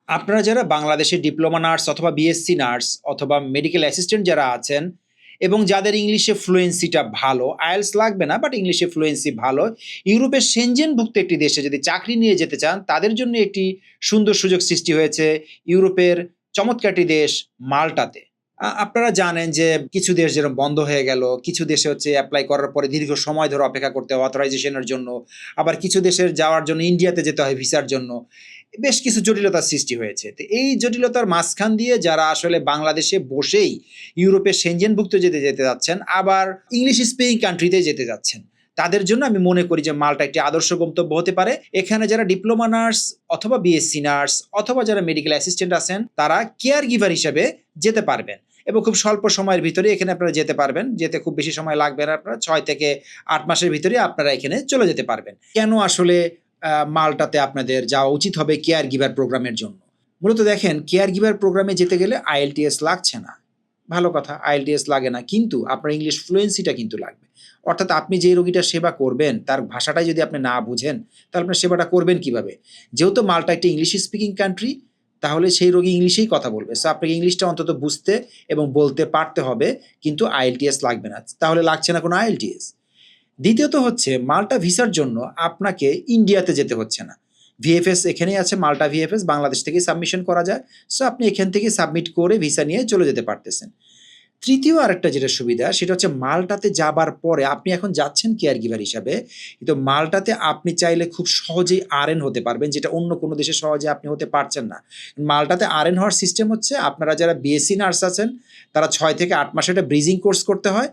আপনারা যারা বাংলাদেশে ডিপ্লোমা নার্স অথবা বিএসসি নার্স অথবা মেডিকেল অ্যাসিস্ট্যান্ট যারা আছেন এবং যাদের ইংলিশে ফ্লুয়েন্সিটা ভালো, আইএলটিএস লাগবে না বাট ইংলিশে ফ্লুয়েন্সি ভালো, ইউরোপের সেনজেনভুক্ত একটি দেশে যদি চাকরি নিয়ে যেতে চান তাদের জন্য একটি সুন্দর সুযোগ সৃষ্টি হয়েছে ইউরোপের চমৎকার একটি দেশ মাল্টাতে। আপনারা জানেন যে কিছু দেশ যেরকম বন্ধ হয়ে গেল, কিছু দেশে হচ্ছে অ্যাপ্লাই করার পরে দীর্ঘ সময় ধরে অপেক্ষা করতে হয় অথরাইজেশনের জন্য, আবার কিছু দেশের যাওয়ার জন্য ইন্ডিয়াতে যেতে হয় ভিসার জন্য। বেশ কিছু জটিলতার সৃষ্টি হয়েছে। তো এই জটিলতার মাঝখান দিয়ে যারা আসলে বাংলাদেশে বসেই ইউরোপের সেনজেনভুক্ত যেতে যাচ্ছেন, আবার ইংলিশ স্পিকিং কান্ট্রিতে যেতে যাচ্ছেন, তাদের জন্য আমি মনে করি যে মাল্টা একটি আদর্শ গন্তব্য হতে পারে। এখানে যারা ডিপ্লোমা নার্স অথবা বিএসসি নার্স অথবা যারা মেডিকেল অ্যাসিস্ট্যান্ট আছেন তারা কেয়ার গিভার হিসেবে যেতে পারবেন এবং খুব স্বল্প সময়ের ভিতরে এখানে আপনারা যেতে পারবেন। যেতে খুব বেশি সময় লাগবে না, আপনারা 6 থেকে 8 মাসের ভিতরে আপনারা এখানে চলে যেতে পারবেন। কেন আসলে মাল্টাতে আপনাদের যাওয়া উচিত হবে কেয়ার গিভার প্রোগ্রামের জন্য? মূলত দেখেন, কেয়ার গিভার প্রোগ্রামে যেতে গেলে আইএলটিএস লাগছে না, ভালো কথা, আইএলটিএস লাগে না, কিন্তু আপনার ইংলিশ ফ্লুয়েন্সিটা কিন্তু লাগবে। অর্থাৎ আপনি যে রোগীটার সেবা করবেন তার ভাষাটাই যদি আপনি না বুঝেন তাহলে আপনার সেবাটা করবেন কিভাবে? যেহেতু মাল্টা একটা ইংলিশ স্পিকিং কান্ট্রি, তাহলে সেই রোগী ইংলিশেই কথা বলবে। সো আপনাকে ইংলিশটা অন্তত বুঝতে এবং বলতে পারতে হবে, কিন্তু আইএলটিএস লাগবে না। তাহলে লাগছে না কোনো আইএলটিএস। দ্বিতীয়ত হচ্ছে মাল্টা ভিসার জন্য আপনাকে ইন্ডিয়াতে যেতে হচ্ছে না। ভিএফএস এখানেই আছে, মাল্টা ভিএফএস বাংলাদেশ থেকেই সাবমিশন করা যায়। সো আপনি এখান থেকে সাবমিট করে ভিসা নিয়ে চলে যেতে পারতেছেন। তৃতীয় আরেকটা যেটা সুবিধা সেটা হচ্ছে মাল্টাতে যাবার পরে আপনি এখন যাচ্ছেন কেয়ার গিভার হিসাবে, কিন্তু মাল্টাতে আপনি চাইলে খুব সহজেই আরএন হতে পারবেন, যেটা অন্য কোনো দেশে সহজে আপনি হতে পারছেন না। মাল্টাতে আরএন হওয়ার সিস্টেম হচ্ছে, আপনারা যারা বিএসসি নার্স আছেন তারা 6 থেকে 8 মাসের একটা ব্রিজিং কোর্স করতে হয়,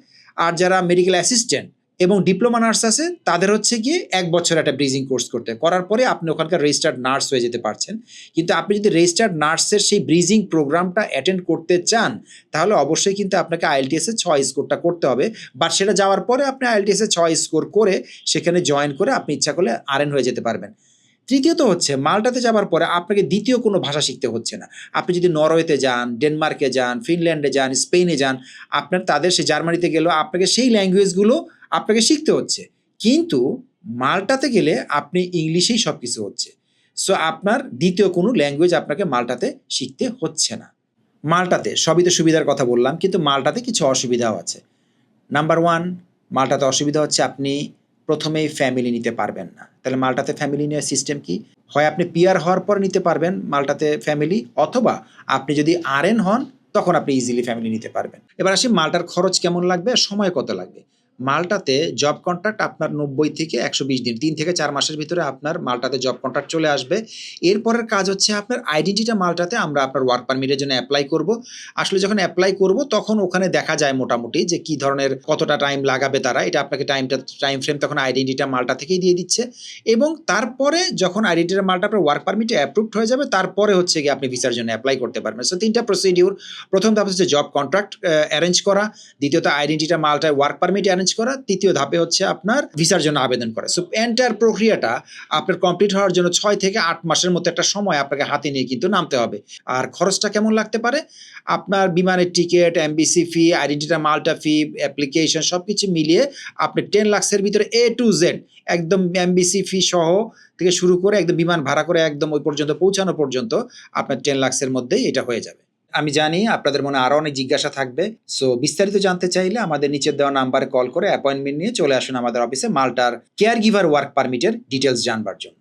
আর যারা মেডিকেল অ্যাসিস্ট্যান্ট এবং ডিপ্লোমা নার্স আছে তাদের হচ্ছে গিয়ে 1 বছর একটা ব্রিজিং কোর্স করার পরে আপনি ওখানকার রেজিস্টার্ড নার্স হয়ে যেতে পারছেন। কিন্তু আপনি যদি রেজিস্টার্ড নার্সের সেই ব্রিজিং প্রোগ্রামটা অ্যাটেন্ড করতে চান তাহলে অবশ্যই কিন্তু আপনাকে আইএলটিএস এর 6 স্কোরটা করতে হবে। বাট সেটা যাওয়ার পরে আপনি আইএলটিএস এর 6 স্কোর করে সেখানে জয়েন করে আপনি ইচ্ছা করলে আরএন হয়ে যেতে পারবেন। তৃতীয়ত হচ্ছে মাল্টাতে যাবার পরে আপনাকে দ্বিতীয় কোনো ভাষা শিখতে হচ্ছে না। আপনি যদি নরওয়েতে যান, ডেনমার্কে যান, ফিনল্যান্ডে যান, স্পেনে যান, আপনার তাদের সে জার্মানিতে গেলেও আপনাকে সেই ল্যাঙ্গুয়েজগুলো আপনাকে শিখতে হচ্ছে। কিন্তু মাল্টাতে গেলে আপনি ইংলিশেই সব কিছু হচ্ছে। সো আপনার দ্বিতীয় কোনো ল্যাঙ্গুয়েজ আপনাকে মাল্টাতে শিখতে হচ্ছে না। মাল্টাতে সবই তো সুবিধার কথা বললাম, কিন্তু মাল্টাতে কিছু অসুবিধাও আছে। নাম্বার 1, মাল্টাতে অসুবিধা হচ্ছে আপনি প্রথমেই ফ্যামিলি নিতে পারবেন না। তাহলে মাল্টাতে ফ্যামিলি নেওয়ার সিস্টেম কি? হয় আপনি পিআর হওয়ার পর নিতে পারবেন মাল্টাতে ফ্যামিলি, অথবা আপনি যদি আরএন হন তখন আপনি ইজিলি ফ্যামিলি নিতে পারবেন। এবার আসি মাল্টার খরচ কেমন লাগবে, সময় কত লাগবে। মাল্টাতে জব কন্ট্রাক্ট আপনার 90 থেকে 120 দিন, 3 থেকে 4 মাসের ভিতরে আপনার মাল্টাতে জব কন্ট্রাক্ট চলে আসবে। এরপরের কাজ হচ্ছে আপনার আইডেন্টিটা মাল্টাতে আমরা আপনার ওয়ার্ক পারমিটের জন্য অ্যাপ্লাই করব। আসলে যখন অ্যাপ্লাই করব তখন ওখানে দেখা যায় মোটামুটি যে কি ধরনের কতটা টাইম লাগাবে তারা, এটা আপনাকে টাইম ফ্রেম তখন আইডেন্টিটা মাল্টা থেকেই দিয়ে দিচ্ছে। এবং তারপরে যখন আইডেন্টিটা মাল্টা আপনার ওয়ার্ক পারমিটে অ্যাপ্রুভড হয়ে যাবে তারপরে হচ্ছে গিয়ে আপনি ভিসার জন্য অ্যাপ্লাই করতে পারবেন। সো 3টা প্রসিডিউর। প্রথম ধাপ হচ্ছে জব কন্ট্রাক্ট অ্যারেঞ্জ করা, দ্বিতীয়ত আইডেন্টিটা মাল্টায় ওয়ার্ক পারমিট অ্যারেঞ্জ করা, তৃতীয় ধাপে হচ্ছে আপনার ভিসার জন্য আবেদন করা। সো এন্টায়ার প্রক্রিয়াটা আপনার কমপ্লিট হওয়ার জন্য 6 থেকে 8 মাসের মতো একটা সময় আপনাকে হাতে নিয়ে কিন্তু নামতে হবে। আর খরচটা কেমন লাগতে পারে? আপনার বিমানের টিকিট, এমবিসি ফি, আইডেন্টিটা মাল্টা ফি, অ্যাপ্লিকেশন সবকিছু মিলিয়ে আপনি 10 লাখের ভিতরে এ টু জেড একদম এমবিসি ফি সহ থেকে শুরু করে একদম বিমান ভাড়া করে একদম ওই পর্যন্ত পৌঁছানো পর্যন্ত আপনার 10 লাখের মধ্যেই এটা হয়ে যাবে। আমি জানি আপনাদের মনে আরো অনেক জিজ্ঞাসা থাকবে। সো বিস্তারিত জানতে চাইলে আমাদের নিচের দেওয়া নাম্বারে কল করে অ্যাপয়েন্টমেন্ট নিয়ে চলে আসুন আমাদের অফিসে মাল্টার কেয়ার গিভার ওয়ার্ক পারমিটের ডিটেলস জানবার জন্য।